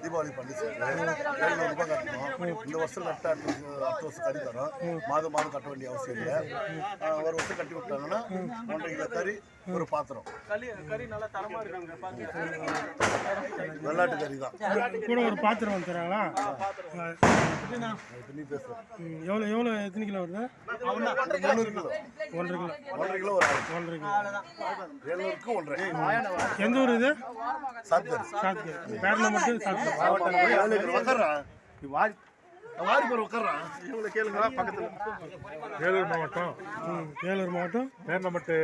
தீபாவளி பண்டிகை ₹700 கட்டணும். இந்த வருஷம் கட்ட அடுத்த வருஷம் கறி தரும். மாதம் மாதம் கட்ட வேண்டிய அவசியம் இல்லை. ஒரு வருஷம் கட்டி விட்டாங்கன்னா 1.5 கிலோ கறி ஒரு பாத்திரம். வெள்ளாட்டு கறி தான் கூட ஒரு பாத்திரம் வந்து தராங்களா? எவ்வளோ எத்தனை கிலோ வருது? 300 கிலோ. 1.5 கிலோ. 1.5 கிலோ ஒரு 1.5 கிலோ. 700க்கு 1.5. எந்த ஊர் இது? சாத்தூர். சாத்தூர். பேரில் மட்டும் சாத்தூர். வேலூர் மாவட்டம் பேர்ணமட்டு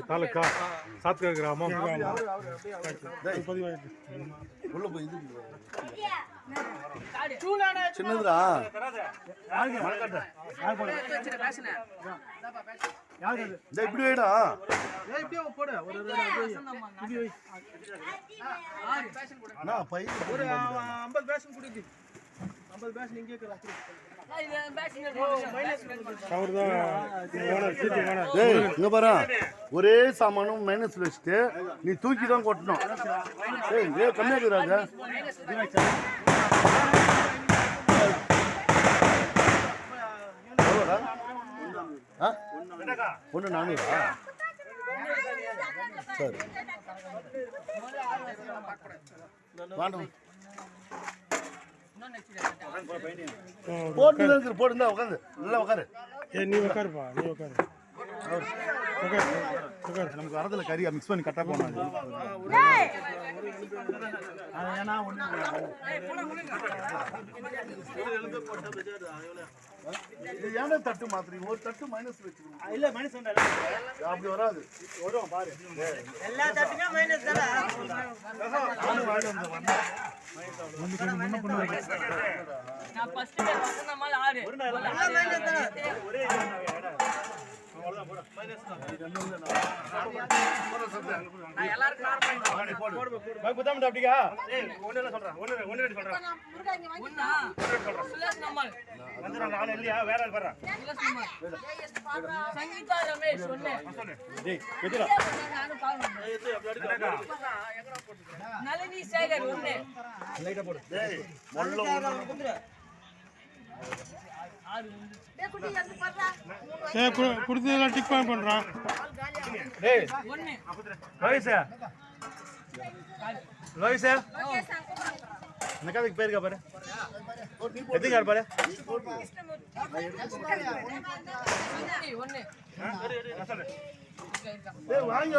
தாலுக்கா சாத்கர் கிராமம். சின்னதுரா இப்படி வேடா இங்க பாரு, ஒரே சாமானும் மைனஸ் வச்சுட்டு நீ தூக்கி தான் கொட்டணும். கம்மியாக்குறாங்க. ஒன்று 400. சரி போட்டு உட்காந்து நல்லா உட்காரு. நீ உட்காருப்பா, நீ உட்காரு. நமக்கு வரதுல கறியா மிக்ஸ் பண்ணி கட்டா போனாங்க. ஏன்னா தட்டு மாத்திரீங்க, ஒரு தட்டு மைனஸ் வச்சுக்கணும். இல்ல மைனஸ் அப்படி வராது. வரும் பாரு, எல்லா தட்டுமே மைனஸ் தானே. நான் ஃபர்ஸ்ட் வசந்த மாதிரி ஆறு எல்லாம் மைனஸ் தானே. ஒரே நான் எல்லாரும் கார் பண்ணி போடு குதாம் அப்படிங்க. ஏய் ஒண்ணே சொல்றேன், ஒண்ணே சொல்றேன். ஒண்ணா சுலேஷ் நம்மல் வந்து நான் இல்லையா வேற ஆள் வர்றேன். சுலேஷ் நம்மல் சங்கீதா ரமேஷ் ஒண்ணே டேய் எதுடா நானும் பாருங்க. ஏய் அப்படி அடிடா எங்கடா போடுறீங்க? நளினி சேகர் ஒண்ணே லைட்டா போடு. டேய் மொல்ல குந்துற குடுத்ததெல்லாம் டிக் பண்றான். எனக்காதுக்கு பேருக்கா பாரு, எதுக்கு பாரு. வாங்கி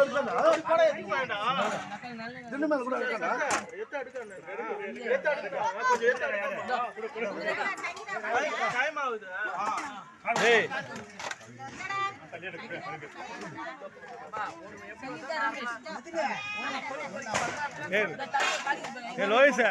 லோயிஸ்